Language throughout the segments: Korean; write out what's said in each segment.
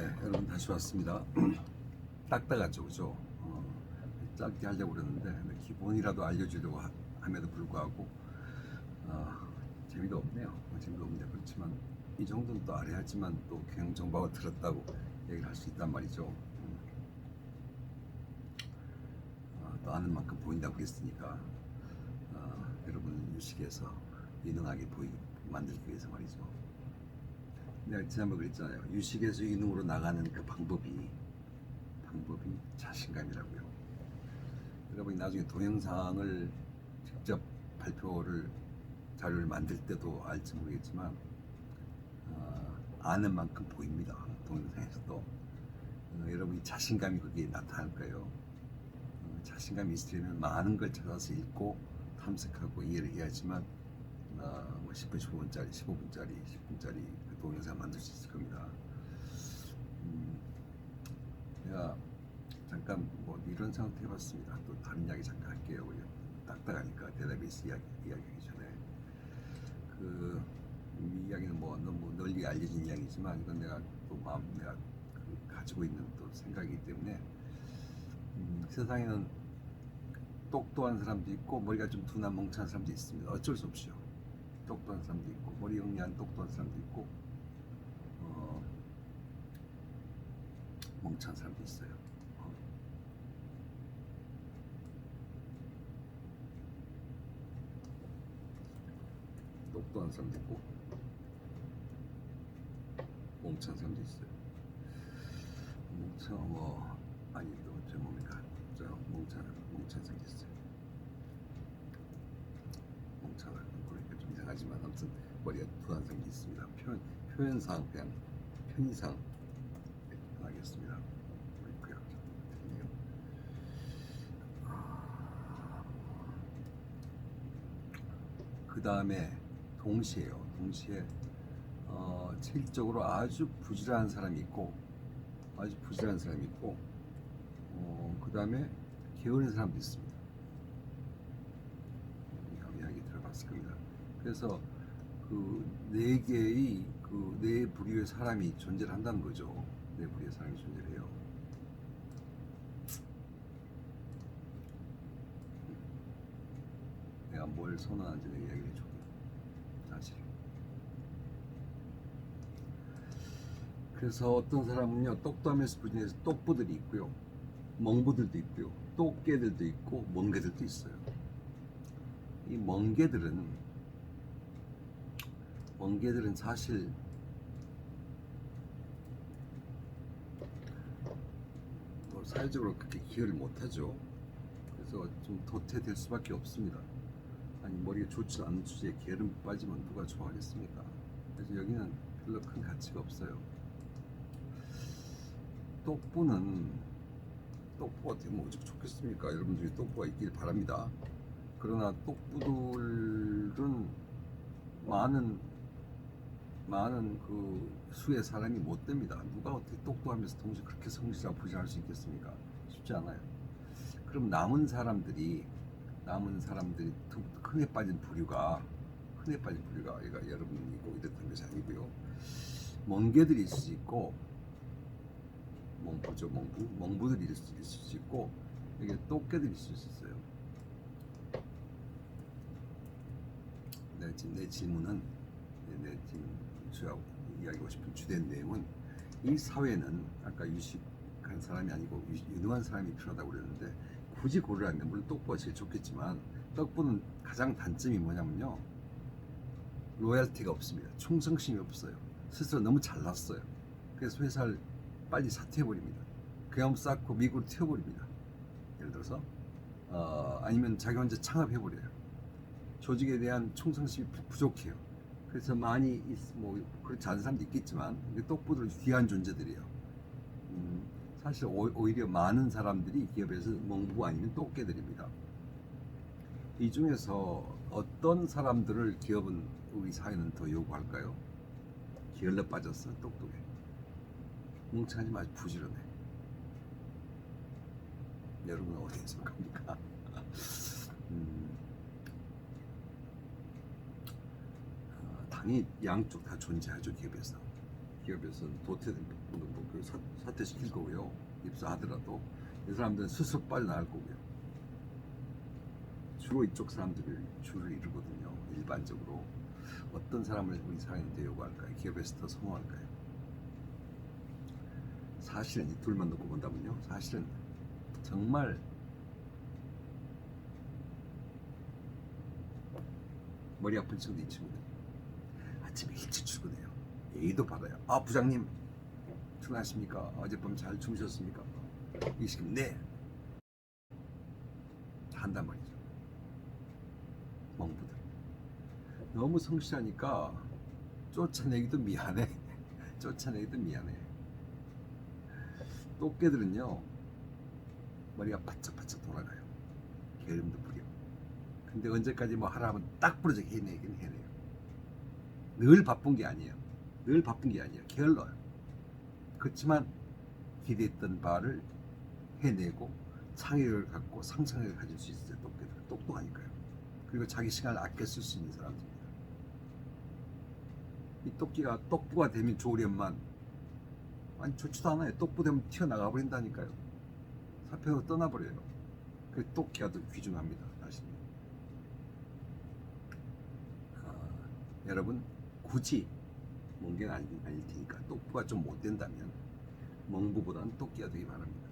네, 여러분 다시 왔습니다. 딱딱하죠, 그죠? 짧게 하려고 그랬는데 기본이라도 알려주려고 함에도 불구하고 재미도 없네요. 재미도 없네요. 그렇지만 이 정도는 또 알아야지만 또 경영정보가 들었다고 얘기를 할 수 있단 말이죠. 또 아는 만큼 보인다고 그랬으니까 여러분 유식에서 유능하게 만들기 위해서 말이죠. 내가 지난번에 그랬잖아요. 유식에서 유능으로 나가는 그 방법이 자신감이라고요. 여러분이 나중에 동영상을 직접 자료를 만들 때도 알지 모르겠지만 아는 만큼 보입니다. 동영상에서도 여러분이 자신감이 거기에 나타날 거예요. 자신감이 있으려면 많은 걸 찾아서 읽고 탐색하고 이해를 해야지만 뭐 10분, 15분짜리, 15분짜리, 10분짜리 그 동영상 만들 수 있을 겁니다. 내가 잠깐 뭐 이런 생각도 해봤습니다. 또 다른 이야기 잠깐 할게요. 딱딱하니까 데이터베이스 이야기하기 전에 이 이야기는 뭐 너무 널리 알려진 이야기지만 이건 내가 가지고 있는 또 생각이기 때문에 세상에는 똑똑한 사람도 있고 머리가 좀 둔한 멍청한 사람도 있습니다. 어쩔 수 없죠. 똑똑한 사람도 있고 머리 영리한 똑똑한 사람도 있고 멍청한 사람도 있어요. 똑똑한 사람도 있고 멍청한 사람도 있어요. 멍청한 사람도 있어요. 멍청한 그러니까 좀 이상하지만 아무튼 머리가 둔한 사람도 있습니다. 표현상 그냥 편의상 하겠습니다. 그 다음에 동시에 체질적으로 아주 부지런한 사람이 있고 그 다음에 게으른 사람도 있습니다. 이야기 들어봤을 겁니다. 그래서 그 네 개의 네 부류의 사람이 존재를 한다는 거죠. 네 부류의 사람이 존재를 해요. 내가 뭘 선호하는지 내가 이야기를 해줄게요. 사실. 그래서 어떤 사람은요, 똑똑하면서 부진해서 똑부들이 있고요, 멍부들도 있고요, 똑개들도 있고, 멍개들도 있어요. 이 멍개들은 사실 사회적으로 그렇게 기여를 못하죠. 그래서 좀 도태될 수밖에 없습니다. 아니 머리가 좋지 않은 주제에 게으름 빠지면 누가 좋아하겠습니까? 그래서 여기는 별로 큰 가치가 없어요. 똑부가 되면 어찌 좋겠습니까? 여러분들이 똑부가 있길 바랍니다. 그러나 똑부들은 많은 그 수의 사람이 못 됩니다. 누가 어떻게 똑똑하면서 동시에 그렇게 성실하고 부지런할 수 있겠습니까? 쉽지 않아요. 그럼 남은 사람들이 흔해 빠진 부류가 얘가 여러분이고 이랬던 것이 아니고요. 멍개들이 있을 수 있고 멍부들이 있을 수 있고 이게 똑개들이 있을 수 있어요. 내 질문은 내 지금 이야기하고 싶은 주된 내용은 이 사회는 아까 유식한 사람이 아니고 유능한 사람이 필요하다고 그랬는데 굳이 고르라면 물론 똑부가 제일 좋겠지만 똑부는 가장 단점이 뭐냐면요, 로얄티가 없습니다. 충성심이 없어요. 스스로 너무 잘났어요. 그래서 회사를 빨리 사퇴해버립니다. 경험 쌓고 미국으로 튀어버립니다. 예를 들어서 아니면 자기 혼자 창업해버려요. 조직에 대한 충성심이 부족해요. 그래서 많이 그렇지 않은 사람도 있겠지만 똑부들 귀한 존재들이에요. 사실 오히려 많은 사람들이 기업에서 멍부 아니면 똑개들입니다. 이 중에서 어떤 사람들을 우리 사회는 더 요구할까요? 게을러 빠졌어? 똑똑해? 멍청하지 마시고 부지런해. 여러분은 어떻게 생각합니까? 당연히 양쪽 다 존재하죠. 기업에서 기업에서는 그 사퇴시킬 거고요. 입사하더라도 이 사람들은 스스로 빠져나갈 거고요. 주로 이쪽 사람들이 줄을 이루거든요. 일반적으로 어떤 사람을 우리 사회인데 요구할까요? 기업에서 더 선호할까요? 사실은 이 둘만 놓고 본다면요. 사실은 정말 머리 아픈 친구도 이 친구들 아침에 일찍 출근해요. A도 받아요. 아 부장님 출근하십니까? 어젯밤 잘 주무셨습니까? 이 시키면 네 한단 말이죠. 멍부들 너무 성실하니까 쫓아내기도 미안해. 쫓아내기도 미안해. 똑개들은요 머리가 바짝바짝 돌아가요. 게으름도 부려. 근데 언제까지 뭐 하라 하면 딱 부러져 해내긴 해내요. 늘 바쁜 게 아니에요. 늘 바쁜 게 아니에요. 게을러요. 그렇지만 기대했던 바를 해내고 창의력을 갖고 상상력을 가질 수 있어요. 똑개들 똑똑하니까요. 그리고 자기 시간을 아껴 쓸 수 있는 사람들입니다. 이 똑기가 똑부가 되면 좋으련만 아니 좋지도 않아요. 똑부 되면 튀어나가 버린다니까요. 사표로 떠나버려요. 그 똑기가 더 귀중합니다. 사실. 여러분 굳이 멍게는 아닐 테니까 똑부가 좀 못 된다면 멍부보다는 똑기가 되기 바랍니다.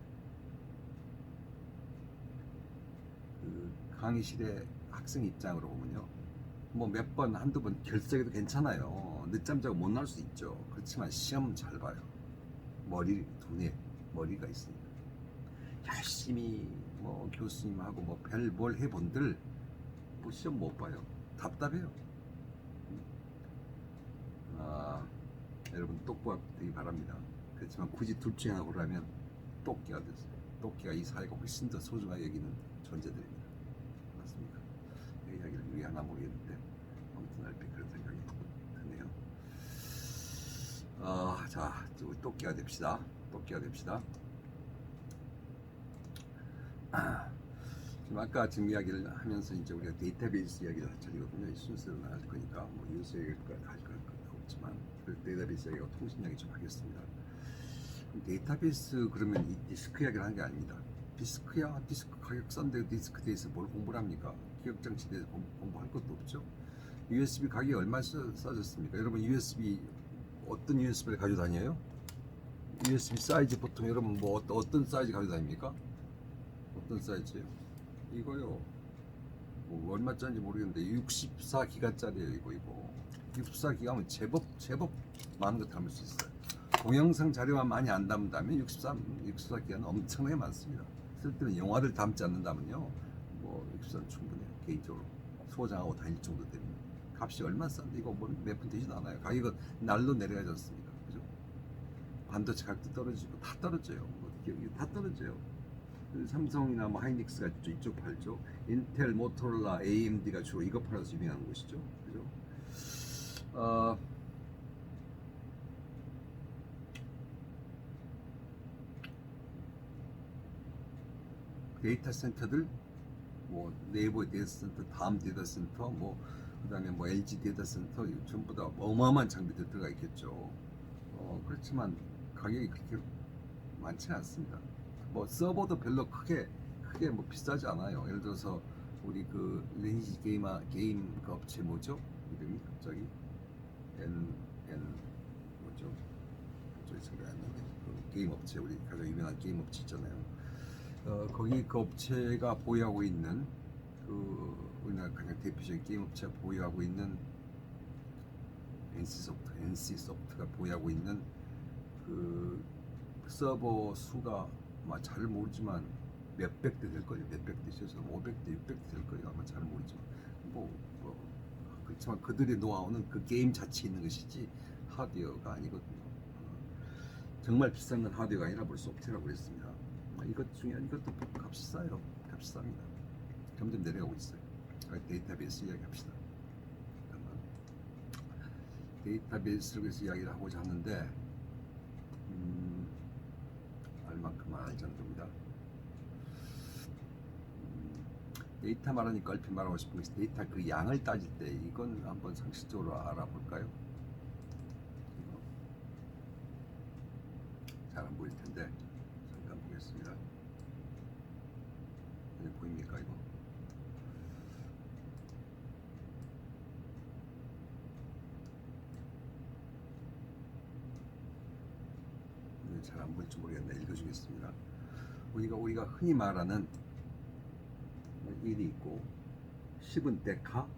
그 강의실에 학생 입장으로 보면요. 뭐 몇 번 한두 번 결석해도 괜찮아요. 늦잠 자고 못 나올 수 있죠. 그렇지만 시험 잘 봐요. 두뇌 머리가 있으니까 열심히 뭐 교수님하고 뭐 별 뭘 해본들 뭐 시험 못 봐요. 답답해요. 여러분 똑부가 되기 바랍니다. 그렇지만 굳이 둘 중에 하나 고르라면 똑기가 됐어요. 똑기가 이 사회가 훨씬 더 소중하게 여기는 존재들입니다. 맞습니까? 이 이야기를 유의하나 모르겠는데 아무튼 얼핏 그런 생각이 드네요. 자, 똑기가 됩시다. 똑기가 됩시다. 지금 이야기를 하면서 이제 우리가 데이터베이스 이야기를 할 차례거든요. 이 순서로 나갈 거니까 뭐 유서 얘기까지 할 건 없지만 데이터베이스 이야기와 통신 이야기 좀 하겠습니다. 데이터베이스 그러면 이 디스크 이야기를 하는 게 아닙니다. 디스크 가격 싼데 디스크 대해서 뭘 공부를 합니까? 기억 장치에 대해서 공부할 것도 없죠. USB 가격이 얼마 싸졌습니까? 여러분 USB 어떤 USB를 가지고 다녀요? USB 사이즈 보통 여러분 뭐 어떤 사이즈 가지고 다닙니까? 어떤 사이즈예요? 이거요. 뭐 얼마짜리인지 모르겠는데 64기가짜리예요. 이거 64기가면 제법 많은 거 담을 수 있어요. 동영상 자료만 많이 안 담는다면 64기가는 엄청나게 많습니다. 쓸 때는 영화를 담지 않는다면요, 뭐 64는 충분해요. 개인적으로 소장하고 다닐 정도 됩니다. 값이 얼마 싼데 이거 뭐 몇 푼 되지도 않아요. 가격은 날로 내려가지 않습니까? 그죠? 반도체 가격도 떨어지고 다 떨어져요. 다 떨어져요. 삼성이나 뭐 하이닉스가 이쪽 팔죠. 인텔, 모토로라, AMD가 주로 이거 팔아서 유명한 곳이죠. 그죠? 데이터 센터들, 뭐 네이버 데이터 센터, 다음 데이터 센터, 뭐 그다음에 뭐 LG 데이터 센터 전부 다 어마어마한 장비들 들어가 있겠죠. 그렇지만 가격이 그렇게 많지 않습니다. 뭐 서버도 별로 크게 뭐 비싸지 않아요. 예를 들어서 우리 그 리니지 게임 그 업체 뭐죠? 이름이 갑자기 뭐죠? 갑자기 생각이 안 나네. 그 게임 업체, 우리 가장 유명한 게임 업체 있잖아요. 거기 그 업체가 보유하고 있는 그 우리나라 가장 대표적인 게임 업체가 보유하고 있는 NC소프트가 보유하고 있는 그 서버 수가 아마 잘 모르지만 몇백 대 될 거예요. 몇백 대 있어서 500대, 600대 될 거예요. 아마 잘 모르지만 뭐 그렇지만 그들의 노하우는 그 게임 자체에 있는 것이지 하드웨어가 아니거든요. 정말 비싼 건 하드웨어가 아니라 뭘 소프트웨어라고 그랬습니다. 이것 중에 이것도 값이 싸요. 값이 쌉니다. 점점 내려가고 있어요. 데이터베이스 이야기합시다. 잠깐만. 데이터베이스를 그래서 이야기를 하고자 하는데 알만큼 알 정도입니다. 데이터 말하니까 얼핏 말하고 싶은 것이 데이터 그 양을 따질 때 이건 한번 상식적으로 알아볼까요? 잘 안 보일 텐데 잠깐 보겠습니다. 네, 보입니까 이거? 네, 잘 안 보일지 모르겠네. 읽어주겠습니다. 우리가 흔히 말하는 1이 있고 10은 데카,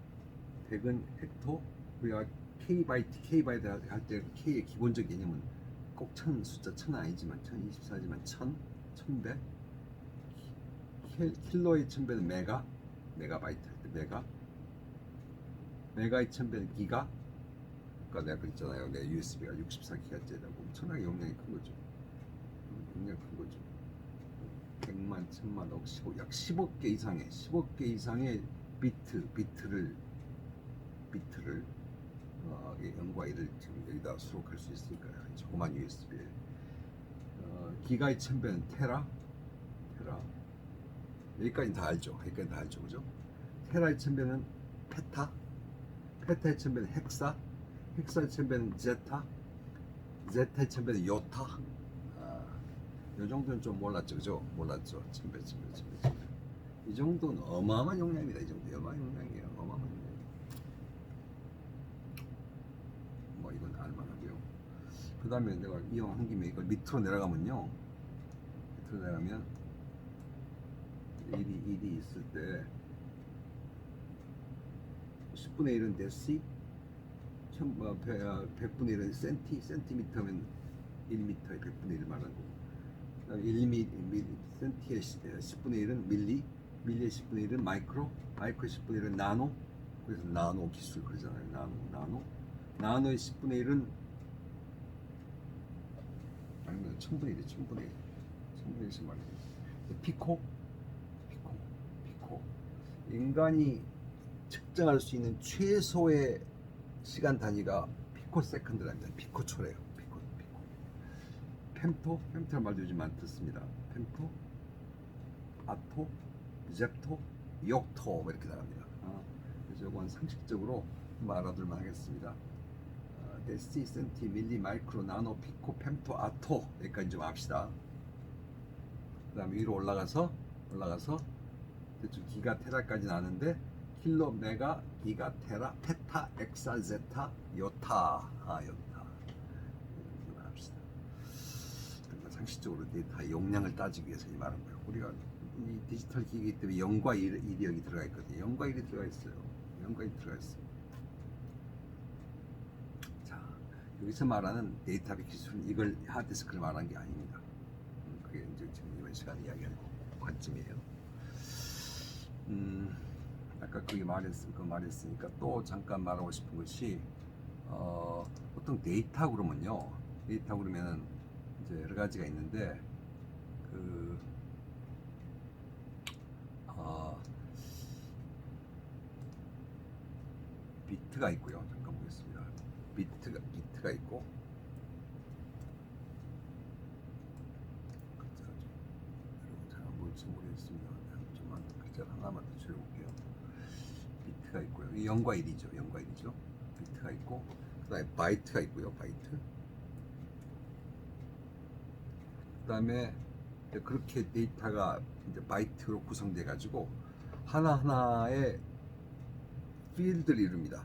100은 헥토. 우리가 K바이트 할 때 K의 기본적 개념은 꼭 숫자 1000은 아니지만 1024지만 1000, 1100. 킬로의 1000배는 메가바이트 할 때 메가의 1000배는 기가. 아까 내가 그랬잖아요. 내 USB가 64기가짜리라고 엄청나게 용량이 큰 거죠. 용량이 큰 거죠. 100만, 1000만, 억, 10억, 약 10억 개 이상의 비트를 영과 1을 지금 여기다 수록할 수 있으니까요. 조그만 USB에 기가의 1000배는 테라. 여기까지 다 알죠. 그죠? 테라의 1000배는 페타의 1000배는 헥사의 1000배는 제타의 1000배는 요타. 이 정도는 좀 몰랐죠, 그죠? 몰랐죠. 1000배. 이 정도는 어마어마한 용량입니다. 이 정도 어마어마한 용량이에요. 어마어마한 용량. 뭐 이건 알만하고요. 그 다음에 내가 이용한 김에 이걸 밑으로 내려가면 1이 있을 때 10분의 1은 데시, 100분의 1은 센티미터면 1미터의 100분의 1 말하는 거고, 센티의 10분의 1은 밀리의 10분의 1은 마이크로의 10분의 1은 나노. 그래서 나노 기술 그러잖아요. 나노의 10분의 1은 아니면 1000분의 1이 1000분의 1씩 말이죠. 피코. 인간이 측정할 수 있는 최소의 시간 단위가 피코세컨드랍니다. 피코초래요. 피코. 펜토라는 말도 요즘 많이 듣습니다. 펜토, 아토, 잽토, 욕토 이렇게 나갑니다. 그래서 이건 상식적으로 알아둘만 하겠습니다. 데시, 센티, 밀리, 마이크로, 나노, 피코, 펜토, 아토 여기까지 좀 압시다. 그 다음에 위로 올라가서 대충 기가 테라까지 나는데 킬로, 메가, 기가, 테라, 페타, 엑사, 제타, 요타. 이만 합시다. 그러니까 상식적으로 데이터 용량을 따지기 위해서 이 말한 거예요. 우리가 이 디지털 기기이기 때문에 0과 1이 여기 들어가 있거든요. 0과 1이 들어가 있어요. 자, 여기서 말하는 데이터베이스 기술은 이걸 하드디스크를 말하는 게 아닙니다. 그게 이제 지금 이번 시간에 이야기하는 관점이에요. 아까 그거 말했으니까 또 잠깐 말하고 싶은 것이 보통 데이터 그러면은 이제 여러 가지가 있는데 비트가 있고요. 잠깐 보겠습니다. 비트가 있고, 잘 안 보일지 모르겠습니다. 좀만 글자를 하나만 더 줄여볼게요. 비트가 있고요. 이 0과 1이죠. 비트가 있고, 그다음에 바이트가 있고요. 바이트. 그다음에 그렇게 데이터가 이제 바이트로 구성돼 가지고 하나하나의 필드를 이룹니다.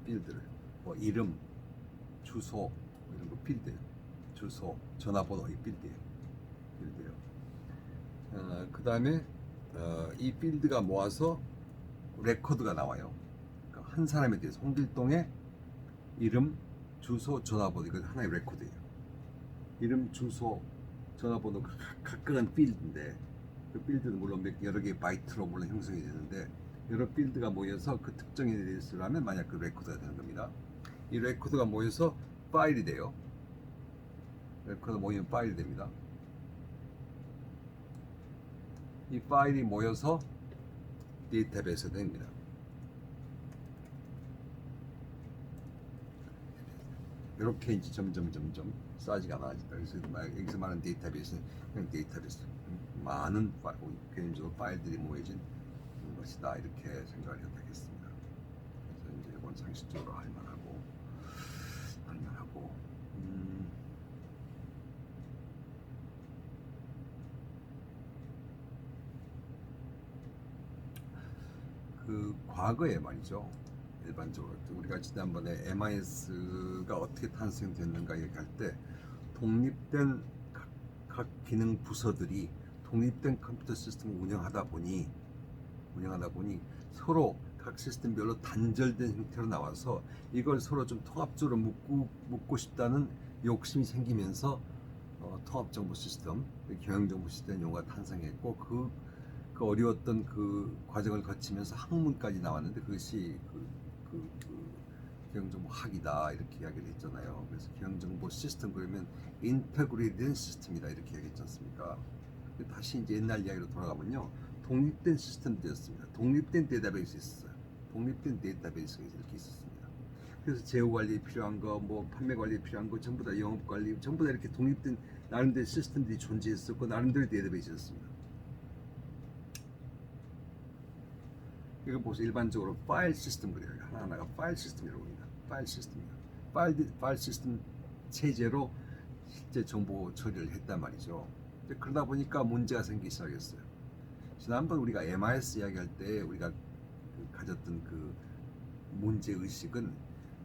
필드를 뭐 이름, 주소 이런 거 필드, 주소, 전화번호 이 필드예요. 그다음에 이 필드가 모아서 레코드가 나와요. 그러니까 한 사람에 대해서 홍길동의 이름, 주소, 전화번호 이거 하나의 레코드예요. 이름, 주소, 전화번호가 각각은 필드인데 그 필드는 물론 여러 개의 바이트로 물론 형성이 되는데 여러 필드가 모여서 그 특정에 대해서 하면 만약 그 레코드가 되는 겁니다. 이 레코드가 모여서 파일이 돼요. 레코드 모이면 파일이 됩니다. 이 파일이 모여서 데이터베이스가 됩니다. 이렇게 이제 점점 사이즈가 많아진다. 그래서 여기서 말하는 데이터베이스는 그냥 데이터베이스, 많은 개인적으로 파일들이 모여진 것이다 이렇게 생각을 해도 되겠습니다. 그래서 이제 이건 상식적으로 할만하고 그 과거에 말이죠. 일반적으로 우리가 지난번에 MIS가 어떻게 탄생됐는가 얘기할 때 독립된 각 기능 부서들이 독립된 컴퓨터 시스템을 운영하다 보니 서로 각 시스템별로 단절된 형태로 나와서 이걸 서로 좀 통합적으로 묶고 싶다는 욕심이 생기면서 통합정보 시스템, 경영정보 시스템 용어가 탄생했고 그 어려웠던 그 과정을 거치면서 학문까지 나왔는데 그것이 경영정보학이다 이렇게 이야기를 했잖아요. 그래서 경영정보 시스템 그러면 인터그레이드된 시스템이다 이렇게 얘기했지 않습니까? 다시 이제 옛날 이야기로 돌아가면요, 독립된 시스템들이었습니다. 독립된 데이터베이스 있었어요. 독립된 데이터베이스가 이렇게 있었습니다. 그래서 재고 관리에 필요한 거, 뭐 판매 관리에 필요한 거 전부 다 영업 관리 전부 다 이렇게 독립된 나름대로 시스템들이 존재했었고 나름대로 데이터베이스였습니다. 이거 보세요. 일반적으로 파일 시스템 그래요. 하나하나가 파일 시스템이라고 합니다. 파일 시스템이요. 파일 시스템 체제로 실제 정보 처리를 했단 말이죠. 그러다 보니까 문제가 생기기 시작했어요. 지난번 우리가 MIS 이야기할 때 우리가 가졌던 그 문제 의식은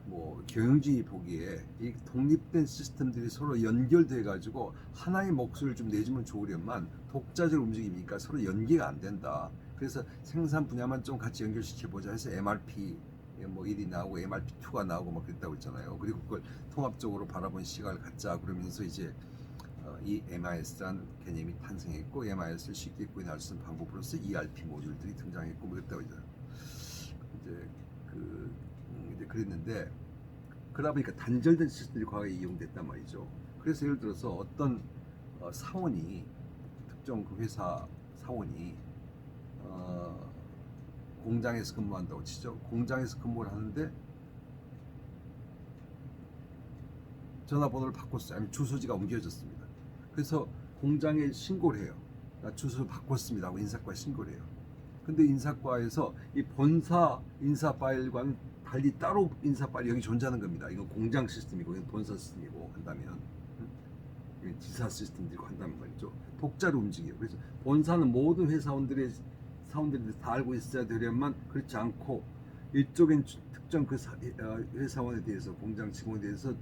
뭐 경영진이 보기에 이 독립된 시스템들이 서로 연결돼 가지고 하나의 목소리를 좀 내주면 좋으련만 독자적으로 움직이니까 서로 연계가 안 된다. 그래서 생산 분야만 좀 같이 연결시켜보자 해서 MRP 뭐 1이 나오고 MRP2가 나오고 막 그랬다고 했잖아요. 그리고 그걸 통합적으로 바라본 시각을 갖자 그러면서 이제 이 MIS라는 개념이 탄생했고 MIS를 쉽게 구현할 수 있는 방법으로서 ERP 모듈들이 등장했고 뭐 그랬다고 했잖아요. 이제 그랬는데 그러다 보니까 단절된 시스템이 과거에 이용됐단 말이죠. 그래서 예를 들어서 어떤 사원이 특정 그 회사 사원이 공장에서 근무한다고 치죠. 공장에서 근무를 하는데 전화번호를 바꿨어요. 아니면 주소지가 옮겨졌습니다. 그래서 공장에 신고를 해요. 나 주소를 바꿨습니다 하고 인사과에 신고를 해요. 근데 인사과에서 이 본사 인사 파일과는 달리 따로 인사 파일이 여기 존재하는 겁니다. 이건 공장 시스템이고 이건 본사 시스템이고 한다면 지사 시스템이고 한다면 말이죠. 독자로 움직여요. 그래서 본사는 모든 사원들이 다 알고 있어야 되려면 그렇지 않고 이쪽엔 특정 그 회사원에 대해서 공장 직원에 대해서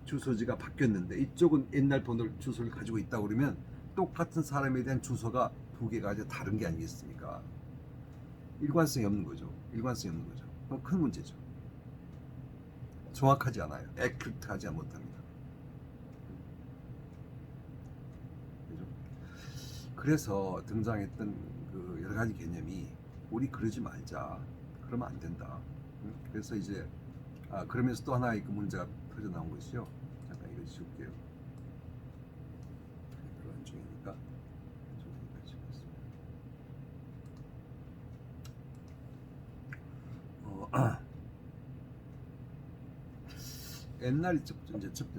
주소지가 바뀌었는데 이쪽은 옛날 주소를 가지고 있다 그러면 똑같은 사람에 대한 주소가 두 개가 아주 다른 게 아니겠습니까? 일관성이 없는 거죠. 그건 큰 문제죠. 정확하지 않아요. 액큐트하지 못합니다. 그죠? 그래서 등장했던 그 여러 가지 개념이 우리 그러지 말자. 그러면 안 된다. 그래서 이제 그러면서 또 하나의 그 문제가 터져 나온 것이요. 잠깐 이거 지울게요. 그런 중이니까 지우겠습니다. 옛날에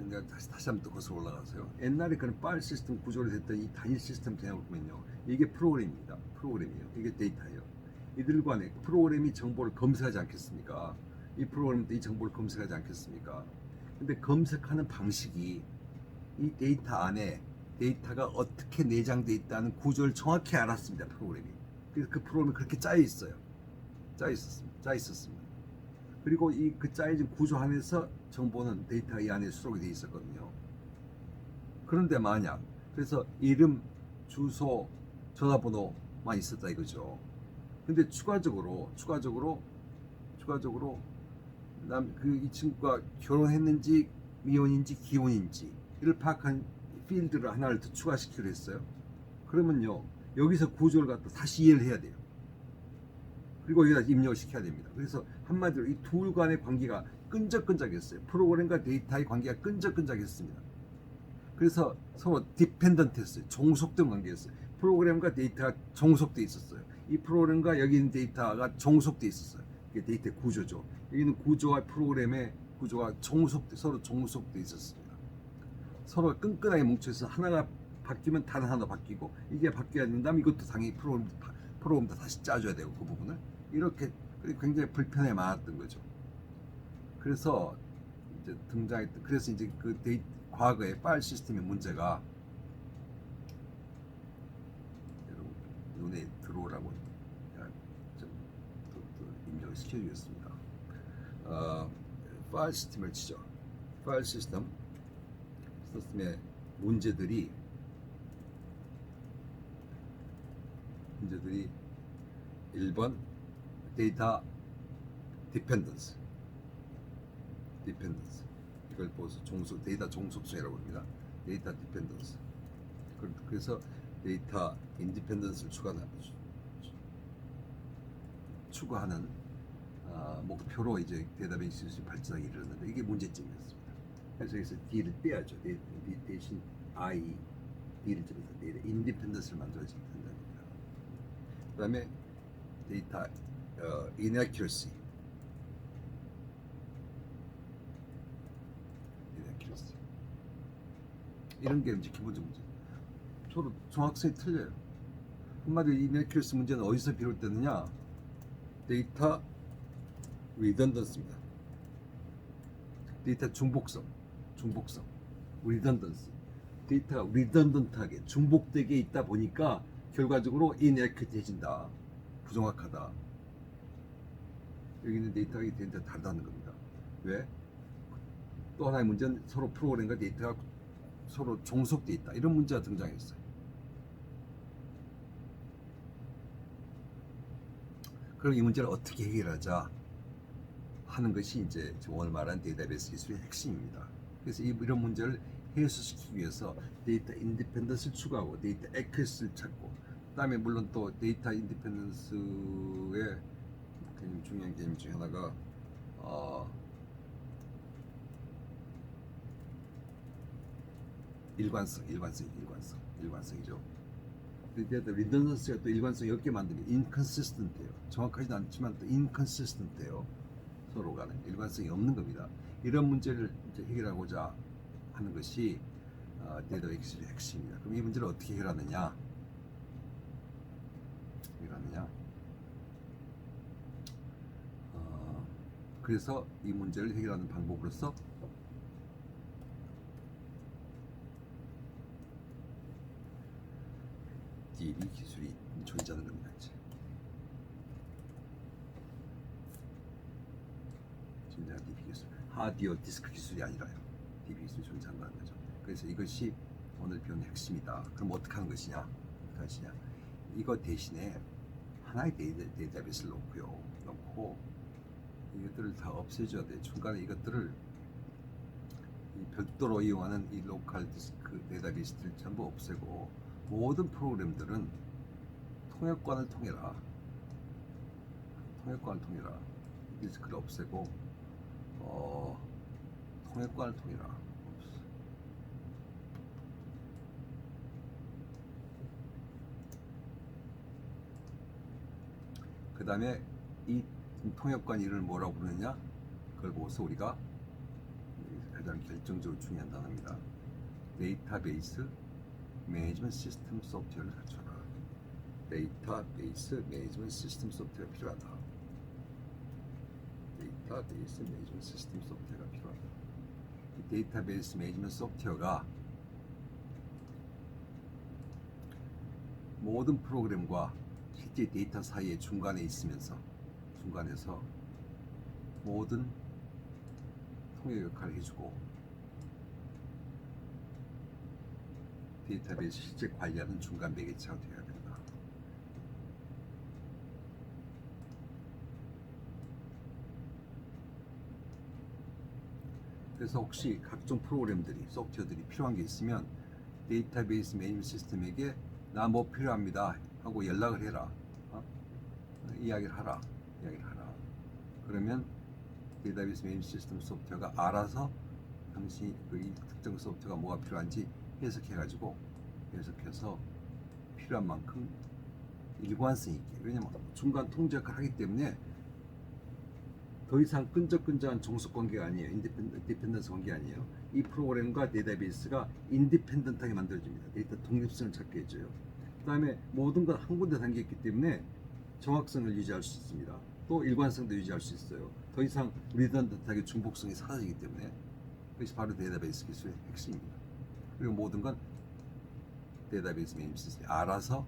내가 다시 한번 또 거슬러 올라가서요. 옛날에 그런 파일 시스템 구조로 됐던 이 단일 시스템 개념을 보면요, 이게 프로그램입니다. 프로그램이에요. 이게 데이터예요. 이들 간에 프로그램이 정보를 검색하지 않겠습니까? 이 프로그램도 이 정보를 검색하지 않겠습니까? 근데 검색하는 방식이 이 데이터 안에 데이터가 어떻게 내장되어 있다는 구조를 정확히 알았습니다. 프로그램이. 그래서 그 프로그램이 그렇게 짜여 있었습니다. 그리고 그 짜여진 구조 안에서 정보는 데이터 이 안에 수록이 되어 있었거든요. 그런데 만약 그래서 이름, 주소, 전화번호만 있었다 이거죠. 근데 추가적으로 이 친구가 결혼했는지 미혼인지 기혼인지 이를 파악한 필드를 하나를 더 추가시키기로 했어요. 그러면요, 여기서 구조를 갖다 다시 이해를 해야 돼요. 그리고 여기다 입력을 시켜야 됩니다. 그래서 한마디로 이 둘 간의 관계가 끈적끈적했어요. 프로그램과 데이터의 관계가 끈적끈적했습니다. 그래서 서로 디펜던트했어요. 종속된 관계였어요. 프로그램과 데이터가 종속돼 있었어요. 이 프로그램과 여기 있는 데이터가 종속돼 있었어요. 이게 데이터 구조죠. 여기는 구조와 프로그램의 구조가 서로 종속돼 있었습니다. 서로 끈끈하게 뭉쳐서 하나가 바뀌면 다른 하나 바뀌고, 이게 바뀌어야 된다면 이것도 당연히 프로그램도 다시 짜줘야 되고, 그 부분을 이렇게 굉장히 불편해 많았던 거죠. 그래서 이제 그래서 이제 그 과거의 파일 시스템의 문제가, 여러분 눈에 들어오라고 좀 시켜주겠습니다. 파일 시스템을 치죠. 파일 시스템의 문제들이 1번 데이터 디펜던스 이걸 보서 데이터 종속성이라고 합니다. 데이터 디펜던스. 그래서 데이터 인디펜던스를 추구하는 목표로 이제 데이터베이스 발전하기 이르렀는데 이게 문제점이었습니다. 그래서 여기서 D를 빼야죠. 대신 D를 집어서 데이터 인디펜던스를 만들어야 된답니다. 그 다음에 데이터 inaccuracy 이런 게 이제 기본적 문제. 서로 정확성이 틀려요. 한마디로 inaccuracy 문제는 어디서 비롯되느냐? 데이터 redundancy입니다. 데이터 중복성, redundancy. 데이터가 redundant하게 중복되게 있다 보니까 결과적으로 inaccurate해진다. 부정확하다. 여기 있는 데이터가 이 데이터가 다르다는 겁니다. 왜? 또 하나의 문제는 서로 프로그램과 데이터가 서로 종속돼 있다. 이런 문제가 등장했어요. 그럼 이 문제를 어떻게 해결하자 하는 것이 이제 오늘 말한 데이터베이스 기술의 핵심입니다. 그래서 이런 문제를 해소시키기 위해서 데이터 인디펜던스를 추구하고 데이터 액큐러시를 찾고 그다음에 물론 또 데이터 인디펜던스의 굉장히 중요한 개념 중에 하나가 일관성이죠. 데이터 리던던스가 또 일관성이 없게 만들면 inconsistent해요. 정확하지도 않지만 또 inconsistent해요. 서로 간에 일관성이 없는 겁니다. 이런 문제를 이제 해결하고자 하는 것이 데이터베이스의 핵심입니다. 그럼 이 문제를 어떻게 해결하느냐? 그래서 이 문제를 해결하는 방법으로서 DB 기술이 존재하는 겁니다. 이제. 존재하는 DB 기술, 하드웨어 디스크 기술이 아니라요. DB 기술이 존재한다는 거죠. 그래서 이것이 오늘 배운 핵심이다. 그럼 어떻게 하는 것이냐? 이거 대신에 하나의 데이터베이스를 놓고 이것들을 다 없애줘야 돼. 중간에 이것들을 별도로 이용하는 이 로컬 디스크 데이터베이스들 전부 없애고 모든 프로그램들은 통역관을 통해라. 디스크를 없애고 통역관을 통해라. 그 다음에 이 통역관 이름을 뭐라고 부르느냐? 그걸 보고서 우리가 가장 결정적으로 중요한 단어입니다. 데이터베이스 매니지먼트 시스템 소프트웨어를 갖춰라. 데이터베이스 매니지먼트 시스템 소프트웨어가 필요하다. 데이터베이스 매니지먼트 시스템 소프트웨어가 필요하다. 이 데이터베이스 매니지먼트 소프트웨어가 모든 프로그램과 실제 데이터 사이의 중간에서 모든 통역 역할을 해주고 데이터베이스 실제 관리하는 중간 매개체가 되어야 된다. 그래서 혹시 각종 프로그램들이 소프트웨어들이 필요한 게 있으면 데이터베이스 매니지먼트 시스템에게 나 뭐 필요합니다 하고 연락을 해라. 이야기를 하라. 그러면 데이터베이스 매니지먼트 시스템 소프트웨어가 알아서 당시 이 특정 소프트웨어가 뭐가 필요한지 해석해서 필요한 만큼 일관성 있게. 왜냐면 중간 통제 역할을 하기 때문에 더 이상 끈적끈적한 종속 관계가 아니에요. 인디펜던스 관계 아니에요. 이 프로그램과 데이터베이스가 인디펜던트하게 만들어집니다. 데이터 독립성을 찾게 해줘요. 그 다음에 모든 건 한 군데 담겨 있기 때문에 정확성을 유지할 수 있습니다. 또 일관성도 유지할 수 있어요. 더 이상 리던던트하게 중복성이 사라지기 때문에 그것이 바로 데이터베이스 기술의 핵심입니다. 그리고 모든 건 데이터베이스 매니지먼트 시스템이 알아서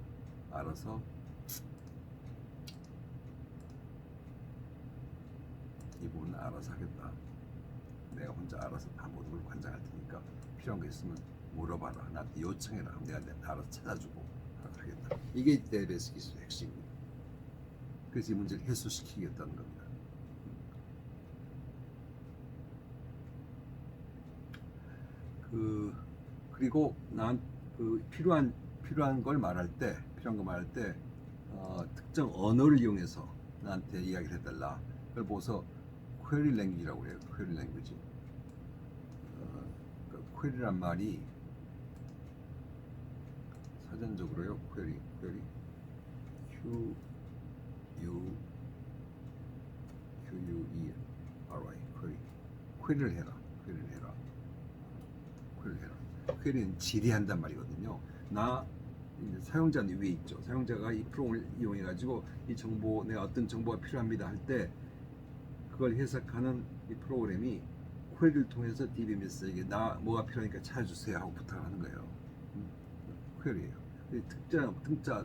알아서 하겠다. 내가 혼자 알아서 다 모든 걸 관장할 테니까 필요한 거 있으면 물어봐라. 나한테 요청해라. 내가 알아서 찾아주고 하겠다. 이게 데이터베이스 기술의 핵심입니다. 그래서 이 문제를 해소시키겠다는 겁니다. 그리고 난 필요한 걸 말할 때 특정 언어를 이용해서 나한테 이야기를 해달라. 그걸 보고서 query language라고 해요. query language. query란 말이 사전적으로요. query Q U E R Y query를 해라. 퀘리는 질의한단 말이거든요. 이제 사용자는 위에 있죠. 사용자가 이 프롬을 이용해 가지고 이 정보, 내가 어떤 정보가 필요합니다 할 때 그걸 해석하는 이 프로그램이 퀘리를 통해서 DBMS에게 뭐가 필요하니까 찾아주세요 하고 부탁을 하는 거예요. 퀘리예요.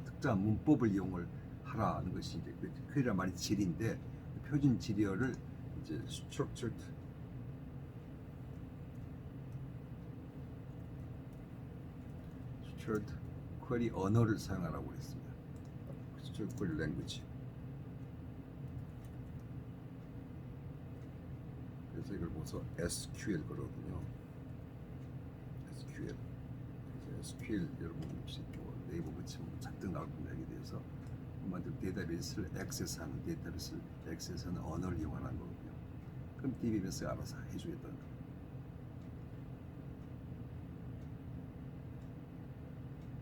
특정 문법을 이용을 하라는 것이 이제 퀘리란 말이 질인데 표준 질의어를 이제 structured 퀘리 언어를 사용하라고 했습니다. structured query language. 그래서 이걸 보면서 SQL 그러거든요. SQL. 그래서 SQL 여러분 혹시 뭐 네이버 붙이면 잔뜩 나올 겁니다. 여기에 대해서 한마디로 데이터베이스를 액세스하는 언어를 이용하는 거거든요. 그럼 DBMS가 알아서 해주겠다는 거예요.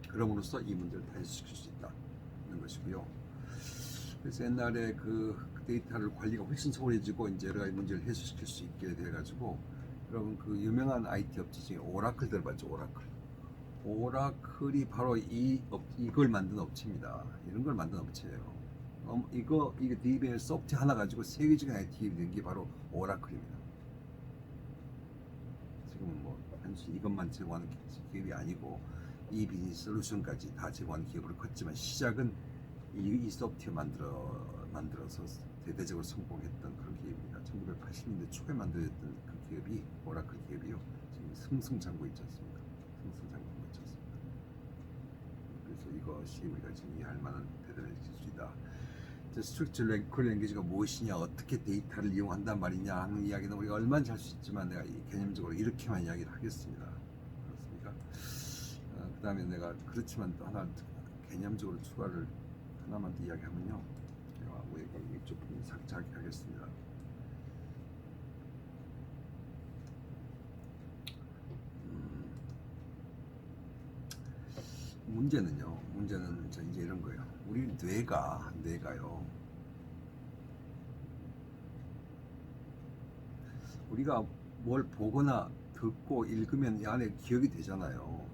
그럼으로써 이 문제를 다 해소시킬 수 있다는 것이고요. 그래서 옛날에 그 데이터를 관리가 훨씬 소홀해지고 이제 여러 가지 문제를 해소시킬 수 있게 돼가지고 여러분 그 유명한 IT 업체 중에 오라클 들어봤죠? 오라클이 바로 이걸 만든 업체입니다. 이런 걸 만든 업체예요. 이거 DBMS 소프트웨어 하나 가지고 세계적인 IT가 된 게 바로 오라클입니다. 지금은 뭐 단순히 이것만 제공하는 기업이 아니고 이 비즈니스 솔루션까지 다 제공하는 기업으로 컸지만 시작은 이 소프트웨어 만들어서 대대적으로 성공했던 그런 기업입니다. 1980년대 초에 만들어졌던 그 기업이 오라클 기업이요. 지금 승승장구 있지 않습니까? 승승장구하고 있지 않습니까? 그래서 이것이 우리가 지금 이해할 만한 대단한 기술이다. 스트럭처 쿼리 랭귀지가 무엇이냐, 어떻게 데이터를 이용한단 말이냐 하는 이야기는 우리가 얼마나 잘 수 있지만 내가 개념적으로 이렇게만 이야기를 하겠습니다. 그렇습니까? 그 다음에 내가 그렇지만 또 하나 개념적으로 추가를 하나만 더 이야기하면요. 우리가 이쪽 부분 삭제하겠습니다. 문제는 이제 이런 거예요. 우리 뇌가요. 우리가 뭘 보거나 듣고 읽으면 이 안에 기억이 되잖아요.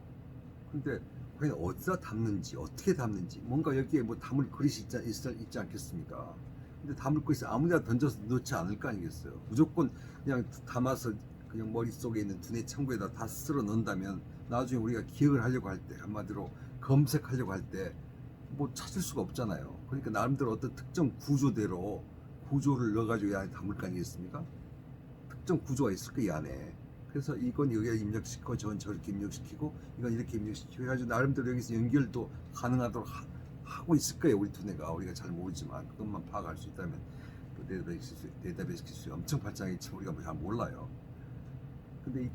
근데 과연 어디다 담는지, 어떻게 담는지, 뭔가 여기에 뭐 담을 그릇이 있지 않겠습니까? 근데 담을 그릇이 아무데나 던져서 넣지 않을 거 아니겠어요? 무조건 그냥 담아서 그냥 머릿속에 있는 두뇌 창구에다 다 쓸어 넣는다면 나중에 우리가 기억을 하려고 할 때, 한마디로 검색하려고 할 때 뭐 찾을 수가 없잖아요. 그러니까 나름대로 어떤 특정 구조대로 구조를 넣어가지고 이 안에 담을 거 아니겠습니까? 특정 구조가 있을 거이 안에. 그래서 이건 여기에 입력시키고 저건 저렇게 입력시키고 이건 이렇게 입력시키고 해가지고 나름대로 여기서 연결도 가능하도록 하고 있을 거예요. 우리 두뇌가. 우리가 잘 모르지만 그것만 파악할 수 있다면 그 데이터베이스 기술이 엄청 발전했지만 우리가 잘 몰라요. 근데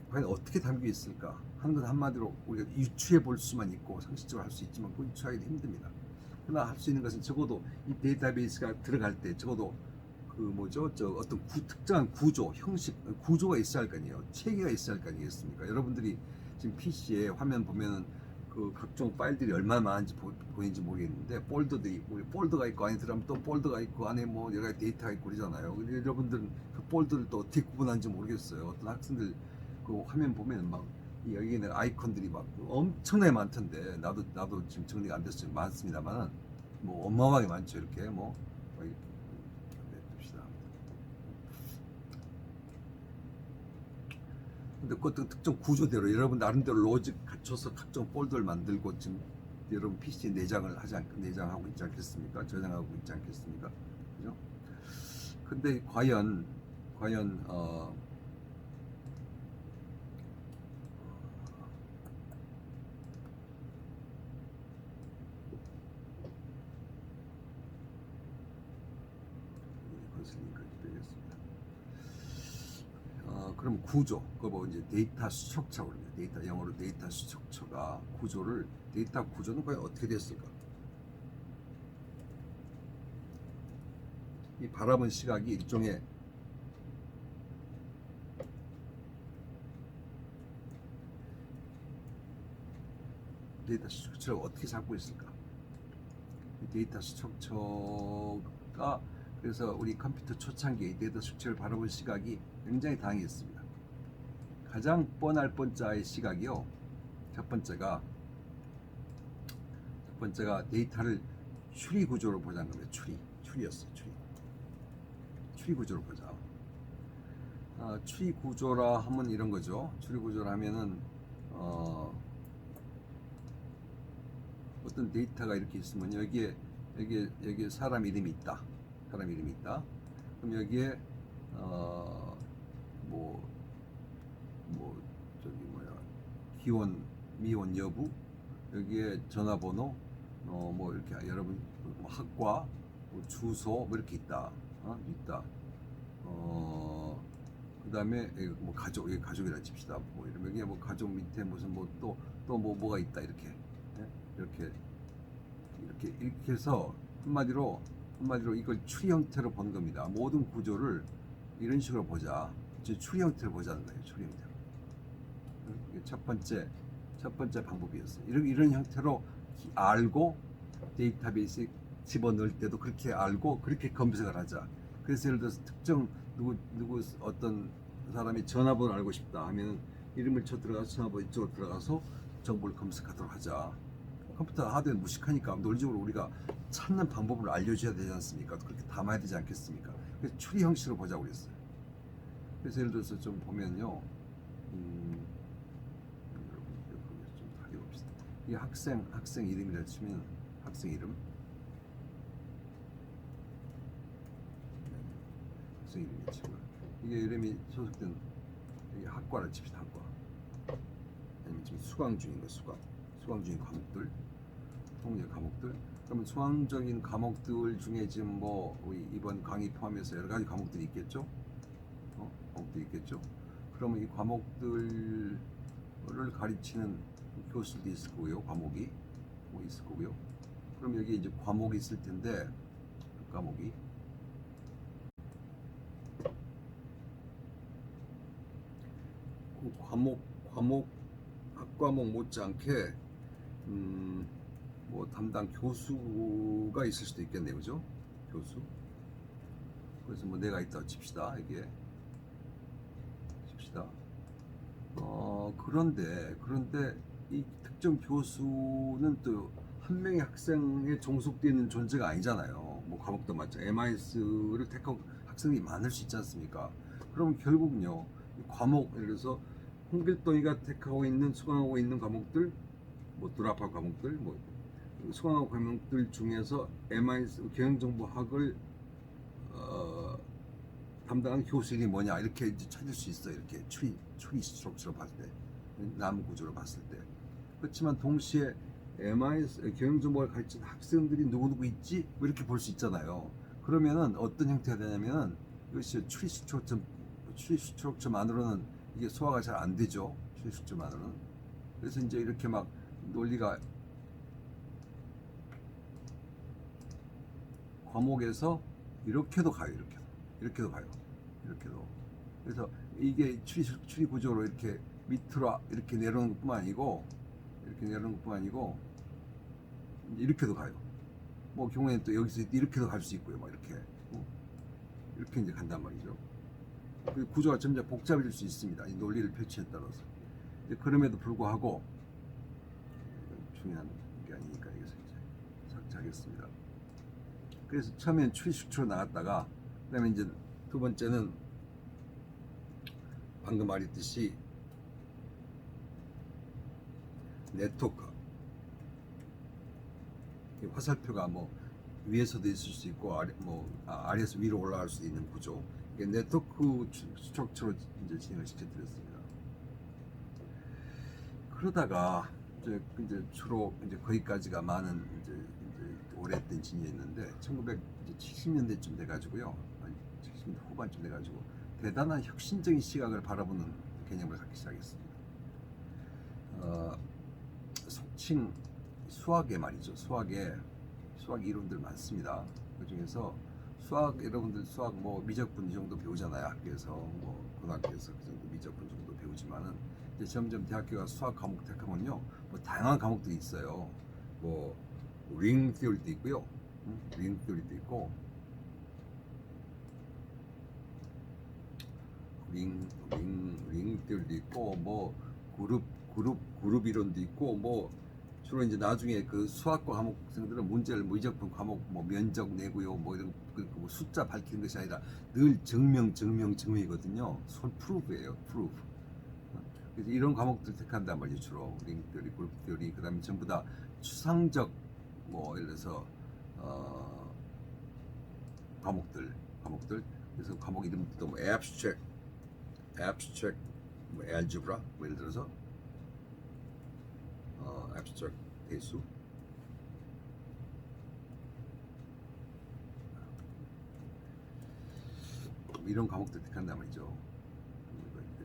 과연 어떻게 담겨 있을까 하는 건 한마디로 우리가 유추해 볼 수만 있고 상식적으로 할 수 있지만 그 유추하기도 힘듭니다. 그러나 할 수 있는 것은 적어도 이 데이터베이스가 들어갈 때 적어도 어떤 특정한 구조, 형식, 구조가 있어야 할 거 아니에요. 체계가 있어야 할 거 아니겠습니까? 여러분들이 지금 PC에 화면 보면은 그 각종 파일들이 얼마나 많은지 보이는지 모르겠는데 폴더가 있고 안에 들어가면 또 폴더가 있고 안에 뭐 여러 가지 데이터가 있고 그러잖아요. 근데 여러분들은 그 폴더를 또 어떻게 구분하는지 모르겠어요. 어떤 학생들 그 화면 보면 막 여기 있는 아이콘들이 막 엄청나게 많던데 나도 지금 정리가 안 됐어요. 많습니다만은 뭐 어마어마하게 많죠. 이렇게 뭐 이렇게 냅둡시다. 근데 그것도 특정 구조대로 여러분 나름대로 로직 갖춰서 각종 폴더를 만들고 지금 여러분 PC에 내장하고 있지 않겠습니까? 저장하고 있지 않겠습니까? 그죠? 근데 과연 과연 거슬리까지 빼겠습니다. 그럼 구조, 그거 뭐 이제 데이터 수척처라고 합니다. 데이터 영어로 데이터 수척처가 구조를 데이터 구조는 과연 어떻게 됐을까? 이 바라본 시각이 일종의 데이터 스트럭처를 어떻게 잡고 있을까? 데이터 스트럭처가 그래서 우리 컴퓨터 초창기에 데이터 스트럭처를 바라본 시각이 굉장히 다양했습니다. 가장 뻔할 뻔짜의 시각이요. 첫 번째가 데이터를 추리 구조로 보자는 겁니다. 추리였어요. 추리 구조로 보자. 추리 구조라 하면 이런 거죠. 추리 구조라 하면은 어떤 데이터가 이렇게 있으면 여기에 사람 이름이 있다. 그럼 여기에 기혼, 미혼 여부, 여기에 전화번호, 뭐 이렇게 여러분 뭐 학과, 뭐 주소 뭐 이렇게 있다. 그다음에 뭐 가족, 여기 가족이라 칩시다. 뭐 이러면 이게 뭐 가족 밑에 무슨 뭐 또 뭐가 있다 이렇게. 이렇게 해서 한마디로 이걸 추리 형태로 본 겁니다. 모든 구조를 이런 식으로 보자. 추리 형태로 보자는 거예요. 추리 형태로. 이게 첫 번째 방법이었어요. 이런 형태로 알고 데이터베이스에 집어넣을 때도 그렇게 알고 그렇게 검색을 하자. 그래서 예를 들어서 특정 누구 어떤 사람이 전화번호를 알고 싶다 하면 이름을 쳐 들어가서 전화번호 이쪽으로 들어가서 정보를 검색하도록 하자. 컴퓨터 하드웨어 무식하니까 논리적으로 우리가 찾는 방법을 알려줘야 되지 않습니까? 그렇게 담아야 되지 않겠습니까? 그래서 추리 형식으로 보자고 그랬어요. 그래서 예를 들어서 좀 보면요, 여러분 좀 다리 봅시다. 이 학생 이름이라 치면 학생 이름, 학생 이름이 치고요. 이게 이름이 소속된 여기 학과를 칩시다. 학과. 아니면 지금 수강 중인 거 수강 중인 과목들. 통일 과목들. 그러면 수학적인 과목들 중에 지금 뭐 우리 이번 강의 포함해서 여러 가지 과목들이 있겠죠? 과목들이 있겠죠? 그러면 이 과목들을 가르치는 교수도 있을 거고요. 과목이 뭐 있을 거고요. 그럼 여기 이제 과목이 있을 텐데 그 과목이 그 과목 학과목 못지않게 뭐 담당 교수가 있을 수도 있겠네요, 그죠? 교수. 그래서 뭐 내가 있다 칩시다, 이게 칩시다. 그런데 이 특정 교수는 또 한 명의 학생에 종속되어 있는 존재가 아니잖아요. 뭐 과목도 맞죠. MIS를 택하고 학생이 많을 수 있지 않습니까? 그럼 결국은요, 이 과목, 예를 들어서 홍길동이가 택하고 있는 수강하고 있는 과목들, 뭐 드랍할 과목들, 뭐 수강하고 과목들 중에서 MIS 경영정보학을 담당하는 교수님이 뭐냐 이렇게 이제 찾을 수 있어. 이렇게 추리 스트럭처로 봤을 때, 나무 구조로 봤을 때. 그렇지만 동시에 MIS 경영정보학을 가르치는 학생들이 누구 있지? 뭐 이렇게 볼 수 있잖아요. 그러면은 어떤 형태가 되냐면은 이것이 추리 스트럭처만으로는 이게 소화가 잘 안 되죠. 추리 스트럭처만으로는. 그래서 이제 이렇게 막 논리가 과목에서 이렇게도 가요. 이렇게도 가요. 그래서 이게 추리 구조로 이렇게 밑으로 이렇게 내려오는 것뿐만 아니고 이렇게도 가요. 뭐 경우에는 또 여기서 이렇게도 갈 수 있고요. 막 이렇게 이제 간단 말이죠. 그 구조가 점점 복잡해질 수 있습니다. 이 논리를 펼치에 따라서. 그럼에도 불구하고 중요한 게 아니니까 여기서 이제 삭제하겠습니다. 그래서 처음엔 추리 스트럭처로 나갔다가 그다음에 이제 두 번째는 방금 말했듯이 네트워크. 화살표가 뭐 위에서도 있을 수 있고 아래에서 위로 올라갈 수도 있는 구조. 이게 네트워크 스트럭처로 이제 진행을 시켜드렸습니다. 그러다가 이제 주로 이제 거기까지가 많은 이제 오래된 진이었는데 1970년대쯤 돼가지고요, 아니 70년대 후반쯤 돼가지고 대단한 혁신적인 시각을 바라보는 개념을 갖기 시작했습니다. 속칭 수학의 말이죠. 수학 이론들 많습니다. 그 중에서 여러분들 수학 뭐 미적분 이 정도 배우잖아요. 학교에서 뭐 고등학교에서 그 정도 미적분 정도 배우지만은 이제 점점 대학교 가서 수학 과목 택하면요, 뭐 다양한 과목들이 있어요. 뭐 링 티오리도 있고요, 링 티오리도 있고, 링 티오리도 있고, 뭐 그룹 이론도 있고, 뭐 주로 이제 나중에 그 수학과 과목생들은 문제를 뭐 이적분 과목 뭐 면적 내고요, 뭐 이런 뭐 숫자 밝히는 것이 아니라 늘 증명이거든요. 프루프예요, 프루프. 그래서 이런 과목들 택한단 말이죠. 주로 링 티오리, 그룹 티오리, 그다음에 전부 다 추상적 뭐 예를 들어서 과목들. 그래서 과목 이름도 뭐 abstract, 뭐 algebra, 뭐 예를 들어서 abstract 대수, 이런 과목들 택한단 말이죠.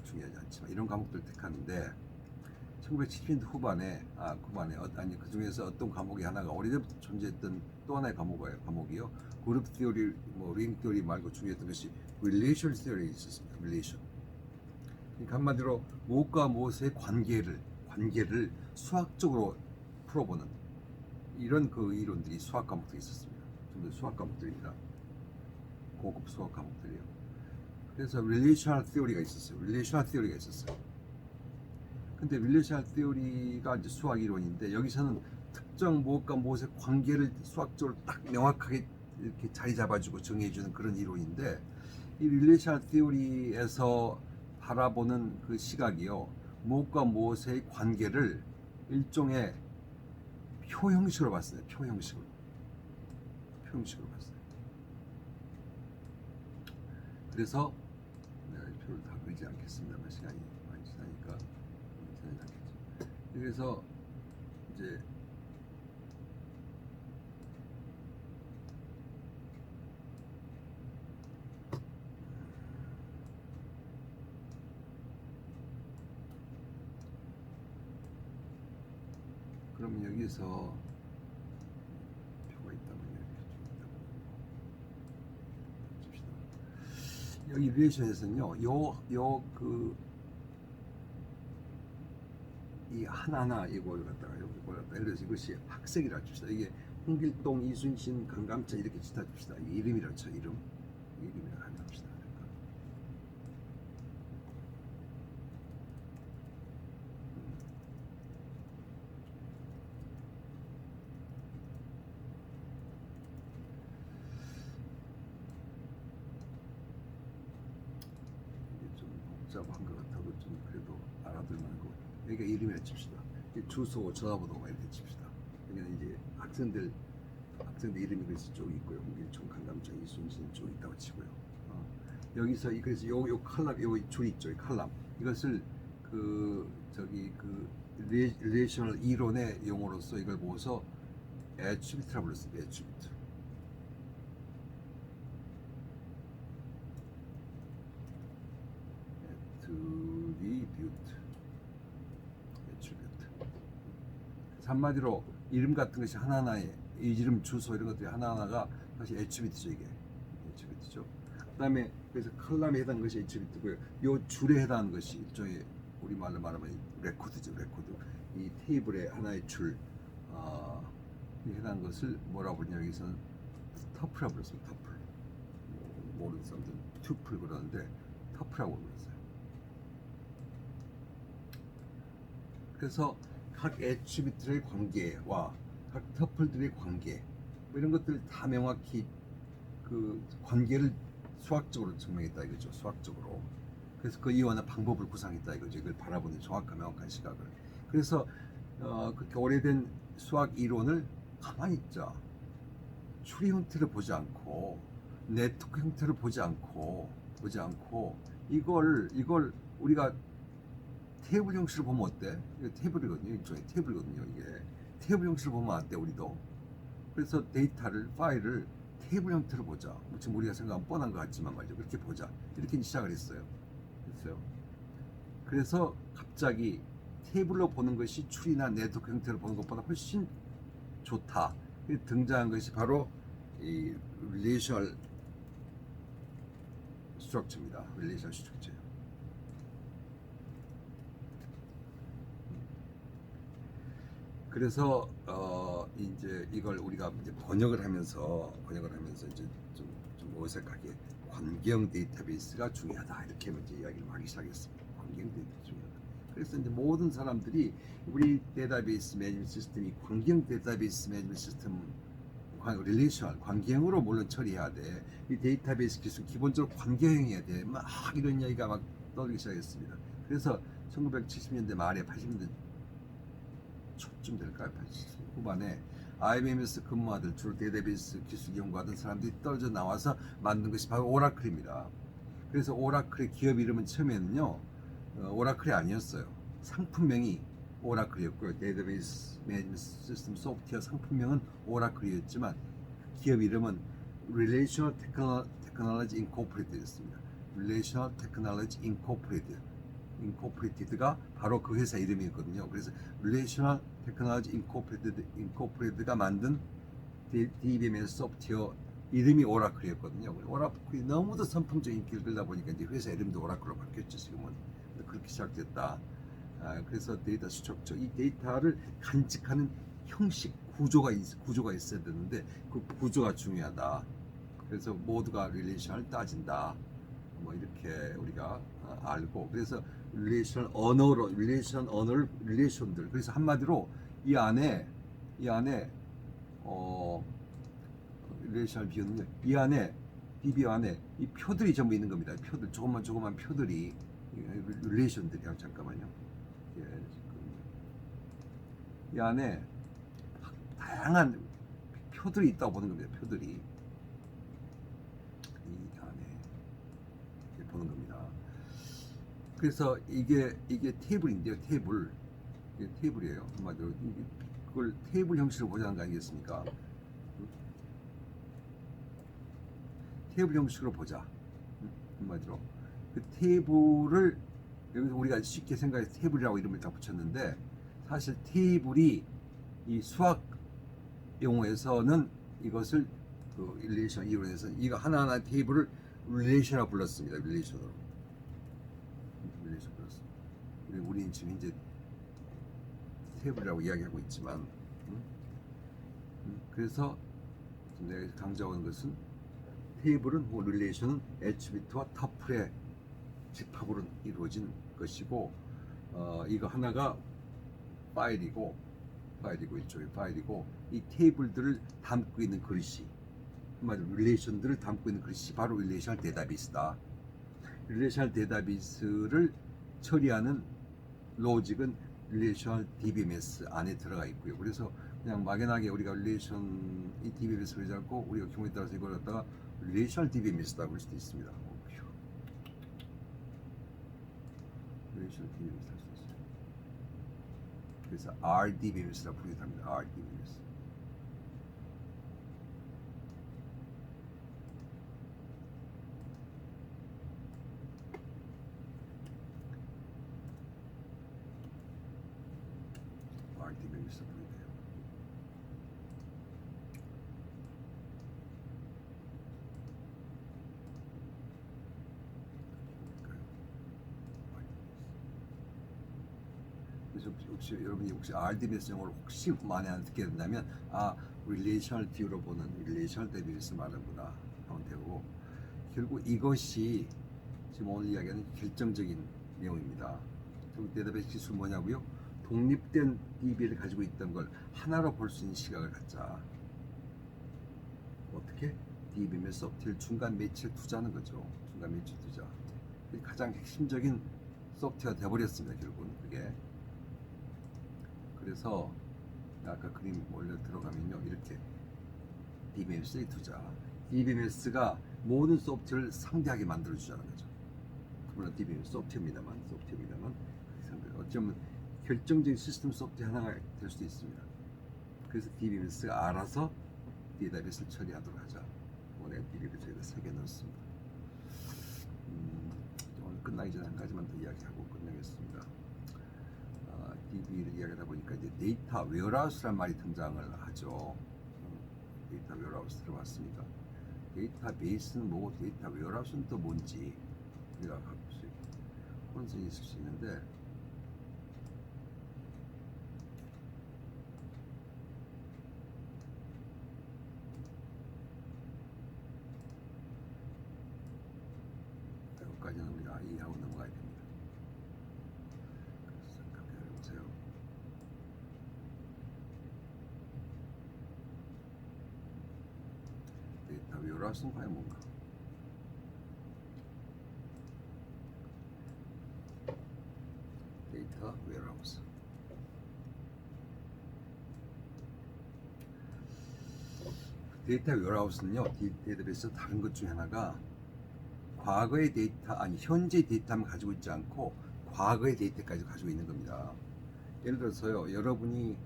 중요하지 않지만 이런 과목들 택하는데 1970년대 후반에 아니 그 중에서 어떤 과목이 하나가 오래전부터 존재했던 또 하나의 과목이요. 그룹 티오리, 뭐 링 티오리 말고 중요했던 것이 relation theory 있었습니다. relation. 그러니까 한마디로 무엇과 무엇의 관계를 수학적으로 풀어보는 이런 그 이론들이 수학 과목들이 있었습니다. 좀 더 수학 과목들입니다. 고급 수학 과목들이요. 그래서 relational theory가 있었어요. 근데 relational theory가 이제 수학 이론인데 여기서는 특정 무엇과 무엇의 관계를 수학적으로 딱 명확하게 이렇게 자리 잡아주고 정해주는 그런 이론인데, 이 relational theory에서 바라보는 그 시각이요, 무엇과 무엇의 관계를 일종의 표 형식으로 봤어요. 표 형식으로 봤어요. 그래서 내가 이 표를 다 그리지 않겠습니다만 시간이 많이 지나니까 지나지 않겠죠. 그래서 이제 그러면 여기서 표가 있다면 이렇게 줍시다. 여기 리레이션에서는요, 이 하나하나 이걸 갖다가 예를 들어서 이것이 학생이라 줍시다. 이게 홍길동, 이순신, 강감찬 이렇게 짓다 줍시다. 이게 이름이라고 쳐. 이름이라고 합시다. 이게 좀 복잡한 것 같아도 좀 그래도 알아들 만하고, 여기가 이름이라 칩시다. 주소, 전화번호 막 이렇게 칩시다. 그러면 이제 학생들 이름이 그래서 쭉 있고요. 홍길동, 강감찬, 이순신 쭉 있다고 치고요. 여기서 그래서 요 칼럼, 요 줄 있죠. 이 칼럼. 이것을 리레이셔널 이론의 용어로서 이걸 모아서 애트리뷰트라고 불렀습니다. 애트리뷰트. 한마디로 이름 같은 것이 하나하나의 이름, 주소 이런 것들이 하나하나가 사실 애트리뷰트죠. 이게 애트리뷰트죠. 그다음에 그래서 컬럼에 해당하는 것이 애트리뷰트고요. 요 줄에 해당하는 것이 일종의 우리말로 말하면 레코드죠. 레코드. 이 테이블의 하나의 줄, 해당하는 것을 뭐라고 부르냐, 여기서는 터플이라고 불렀습니다. 터플. 모르는 사람들은 튜플 그러는데 터플이라고 불렀어요. 그래서 각 애트리뷰트의 관계와 각 터플들의 관계, 뭐 이런 것들 다 명확히 그 관계를 수학적으로 증명했다 이거죠. 수학적으로. 그래서 그 이완한 방법을 구상했다 이거죠. 이걸 바라보는 정확한 명확한 시각을. 그래서 그렇게 오래된 수학 이론을 가만히 있자, 추리 형태를 보지 않고 네트워크 형태를 보지 않고 보지 않고 이걸 우리가 테이블 형식으로 보면 어때? 이거 테이블이거든요. 일종의 테이블이거든요. 이게 테이블 형식으로 보면 어때? 우리도. 그래서 데이터를 파일을 테이블 형태로 보자. 뭐 지금 우리가 생각하면 뻔한 것 같지만 말이죠. 그렇게 보자. 이렇게 시작을 했어요. 그래서 갑자기 테이블로 보는 것이 추리나 네트워크 형태로 보는 것보다 훨씬 좋다. 등장한 것이 바로 이 릴레이셔널 스트럭처입니다. 릴레이셔널 스트럭처. 그래서 이제 이걸 우리가 이제 번역을 하면서 이제 좀 어색하게 관계형 데이터베이스가 중요하다 이렇게 이제 이야기를 하기 시작했습니다. 관계형 데이터베이스 중요하다. 그래서 이제 모든 사람들이 우리 데이터베이스 매니지먼트 시스템이 관계형 데이터베이스 매니지먼트 시스템 릴레이셔널 관계형으로 물론 처리해야 돼. 이 데이터베이스 기술 기본적으로 관계형이어야 돼. 막 이런 이야기가 막 떠들기 시작했습니다. 그래서 1970년대 말에 80년대 초쯤 될까요? 80 후반에 IBM에서 근무하던 주로 데이터베이스 기술 연구하던 사람들이 떨어져 나와서 만든 것이 바로 오라클입니다. 그래서 오라클의 기업 이름은 처음에는요 오라클이 아니었어요. 상품명이 오라클이었고요. 데이터베이스 매니지먼트 시스템 소프트웨어 상품명은 오라클이었지만 기업 이름은 Relational Technology Incorporated였습니다. Relational Technology Incorporated가 바로 그 회사 이름이었거든요. 그래서 Relational Technology Incorporated가 만든 DBMS 소프트웨어 이름이 오라클이었거든요. 오라클이 너무도 선풍적인 인기를 끌다 보니까 이제 회사 이름도 오라클로 바뀌었죠. 지금은 그렇게 시작됐다. 그래서 데이터 스트럭처, 이 데이터를 간직하는 형식 구조가 있어야 되는데 그 구조가 중요하다. 그래서 모두가 릴레이션을 따진다. 뭐 이렇게 우리가 알고 그래서 릴레이션 언어로 릴레이션들 그래서 한마디로 이 안에 릴레이션을 비우는 이 안에 DB 안에 이 표들이 전부 있는 겁니다. 표들 조그만 표들이 릴레이션들이요. 잠깐만요. 이 안에 다양한 표들이 있다고 보는 겁니다. 표들이 이 안에 보는 겁니다. 그래서 이게 테이블인데요. 이게 테이블이에요. 한마디로 그걸 테이블 형식으로 보자는 거 아니겠습니까? 테이블 형식으로 보자. 한마디로 그 테이블을 여기서 우리가 쉽게 생각해서 테이블이라고 이름을 다 붙였는데 사실 테이블이 이 수학 용어에서는 이것을 그 릴레이션 이론에서 이거 하나하나 테이블을 릴레이션이라고 불렀습니다. 릴레이션 불렀습니다. 우리는 지금 이제 테이블이라고 이야기하고 있지만 그래서 내가 강조하고 있는 것은 테이블은 릴레이션은 애트리뷰트와 터플의 집합으로 이루어진 것이고 이거 하나가 파일이고 이쪽에 파일이고 이 테이블들을 담고 있는 그릇이 한마디로 릴레이션들을 담고 있는 그릇이 바로 릴레이셔널 데이터베이스다. 릴레이셔널 데이터베이스를 처리하는 로직은 릴레이셔널 DBMS 안에 들어가 있고요. 그래서 그냥 막연하게 우리가 릴레이션 이 DBMS를 잡고 우리가 경우에 따라서 이걸 갖다가 릴레이셔널 DBMS라고 할 수도 있습니다. 릴레이셔널 DBMS 할 수 있어요. 그래서 RDBMS라고 부르기도 합니다. RDBMS. RDBMS라고 부르기도 해요. 그래서 혹시 여러분이 RDBMS 용어를 혹시 만에 안 듣게 된다면 릴레이셔널 뷰로 보는 릴레이셔널 데이터베이스 말하는구나 하면 되고 결국 이것이 지금 오늘 이야기하는 결정적인 내용입니다. 결국 데이터베이스 기술은 뭐냐고요? 독립된 DB를 가지고 있던 걸 하나로 볼 수 있는 시각을 갖자. 어떻게? DBMS 소프트웨어 중간 매치를 투자하는 거죠. 중간 매치 투자. 그게 가장 핵심적인 소프트웨어가 되어버렸습니다. 결국은 그게. 그래서 아까 그림 올려 들어가면요 이렇게 DBMS에 투자. DBMS가 모든 소프트웨어를 상대하게 만들어 주자는 거죠. 물론 DB는 소프트웨어입니다만 어쩌면 결정적인 시스템 소프트웨어 하나가 될 수도 있습니다. 그래서 DBMS가 알아서 데이터베이스를 처리하도록 하자. 오늘 DB를 저희가 3개 넣었습니다. 오늘 끝나기 전에 한 가지만 더 이야기하고 끝내겠습니다. DB를 이야기하다 보니까 이제 데이터 웨어하우스란 말이 등장을 하죠. 데이터 웨어하우스 들어봤습니까? 데이터베이스는 뭐고 데이터 웨어하우스는 또 뭔지 우리가 가끔씩 혼선이 있을 수 있는데, 여기까지는 우리가 이해하고 넘어가야 됩니다. 그래서 잠깐 기다려보세요. 데이터 웨어하우스는 과연 뭔가? 데이터 웨어하우스. 데이터 웨어하우스는요, 데이터베이스 다른 것 중에 하나가 과거의 데이터, 아니 현재 데이터만 가지고 있지 않고 과거의 데이터까지 가지고 있는 겁니다. 예를 들어서요, 여러분이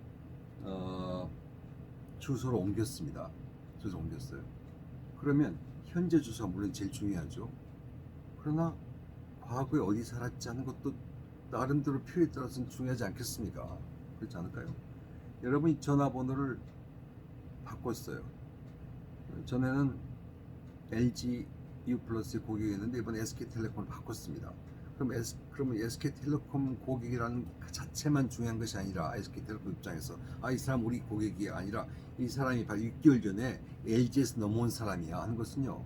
주소를 옮겼습니다. 주소 옮겼어요. 그러면 현재 주소가 물론 제일 중요하죠. 그러나 과거에 어디 살았지 하는 것도 나름대로 필요에 따라서는 중요하지 않겠습니까? 그렇지 않을까요? 여러분이 전화번호를 바꿨어요. 전에는 LG U 플러스 고객이었는데 이번에 SK텔레콤을 바꿨습니다. 그러면 SK텔레콤 고객이라는 그 자체만 중요한 것이 아니라 SK텔레콤 입장에서 이 사람 우리 고객이 아니라 이 사람이 바로 6개월 전에 LG에서 넘어온 사람이야 하는 것은요,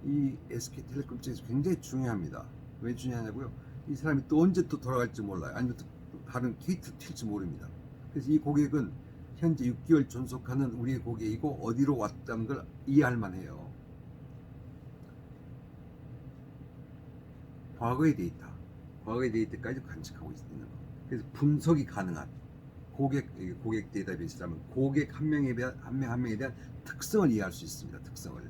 이 SK텔레콤 입장에서 굉장히 중요합니다. 왜 중요하냐고요? 이 사람이 또 언제 또 돌아갈지 몰라요. 아니면 또 다른 게이트 튈지 모릅니다. 그래서 이 고객은 현재 6개월 존속하는 우리의 고객이고 어디로 왔다는 걸 이해할 만해요. 과거의 데이터까지 간직하고 있는 거. 그래서 분석이 가능한 고객 데이터베이스라면 고객 한 명에 대한 한 명에 대한 특성을 이해할 수 있습니다. 특성을.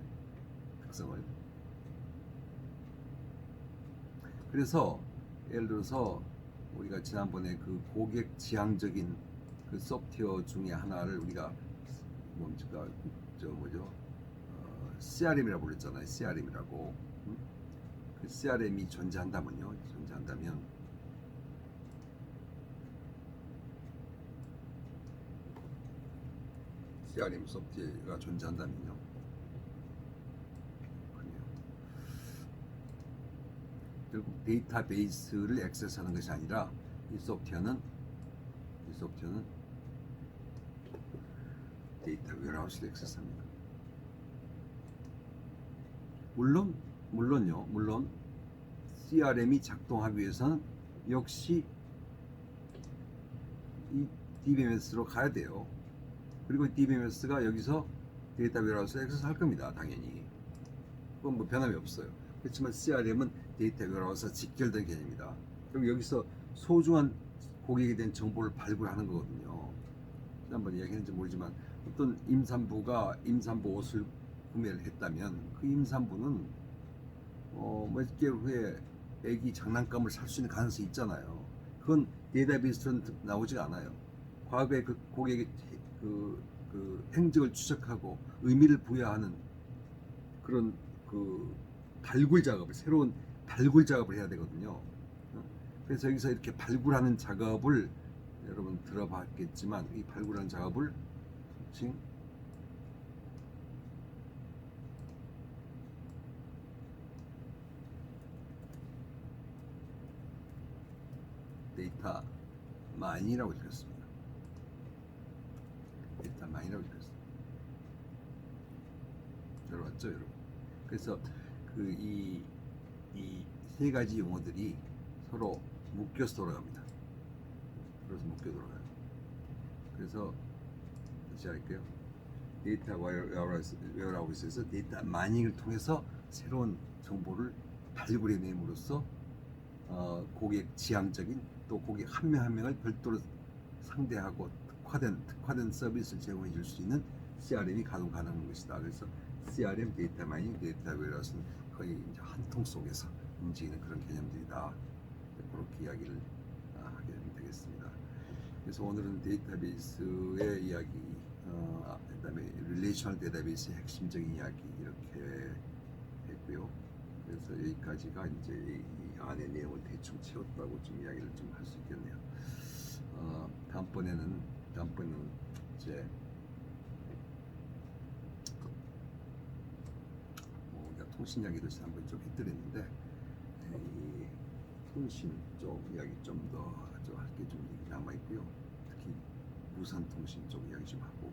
그래서 예를 들어서 우리가 지난번에 그 고객 지향적인 그 소프트웨어 중에 하나를 우리가 CRM이라고 불렀잖아요. CRM이라고. 그 CRM이 존재한다면 CRM 소프트웨어가 존재한다면요. 결국 데이터베이스를 액세스하는 것이 아니라 이 소프트웨어는 데이터 웨어하우스를 액세스합니다. 물론 CRM이 작동하기 위해서는 역시 이 DBMS로 가야 돼요. 그리고 DBMS가 여기서 데이터 웨어하우스를 액세스할 겁니다. 당연히. 그건 뭐 변함이 없어요. 그렇지만 CRM은 데이터 웨어하우스와 직결된 개념입니다. 그럼 여기서 소중한 고객에 대한 정보를 발굴하는 거거든요. 지난번에 이야기했는지 모르지만 어떤 임산부가 임산부 옷을 구매를 했다면 그 임산부는 몇 개월 후에 애기 장난감을 살 수 있는 가능성이 있잖아요. 그건 데이터베이스로는 나오지가 않아요. 과거에 그 고객의 그 행적을 추적하고 의미를 부여하는 그런 그 새로운 발굴 작업을 해야 되거든요. 그래서 여기서 이렇게 발굴하는 작업을 여러분 들어봤겠지만 이 발굴하는 작업을 지금 데이터 마인이라고 읽었습니다. 데이터 마인이라고 읽었습니다. 들어봤죠, 여러분? 그래서 그 이 세 가지 용어들이 서로 묶여서 돌아갑니다. 그래서 묶여 돌아가요. 그래서 다시 할게요. 데이터 웨어하우스에서 데이터 마이닝을 통해서 새로운 정보를 발굴해냄으로써 고객 지향적인 또 고객 한 명 한 명을 별도로 상대하고 특화된 서비스를 제공해 줄 수 있는 CRM이 가동 가능한 것이다. 그래서 CRM 데이터 마이닝 데이터베이스는 거의 이제 한 통 속에서 움직이는 그런 개념들이다. 그렇게 이야기를 하게 되겠습니다. 그래서 오늘은 데이터베이스의 이야기, 그다음에 릴레이셔널 데이터베이스의 핵심적인 이야기 이렇게 했고요. 그래서 여기까지가 이제 이 안의 내용을 대충 채웠다고 좀 이야기를 좀 할 수 있겠네요. 다음번에는 이제 우리가 통신 이야기도 한번 좀 해드렸는데 이 통신 쪽 이야기 좀 더 할 게 좀 남아 있고요. 특히 무선 통신 쪽 이야기 좀 하고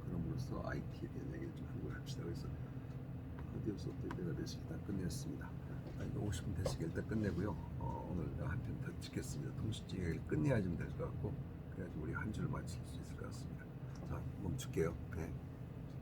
그럼으로써 IT에 대한 이야기를 좀 한번 합시다. 그래서 오디오 소프트웨어가 돼서 일단 끝냈습니다. 이거 50분 됐으니까 일단 끝내고요. 오늘 한 편 더 찍겠습니다. 통신 쪽 이야기를 끝내야 좀 될 것 같고 그래야지 우리 한 주를 마칠 수 있을 것 같습니다. 자, 멈출게요. 네.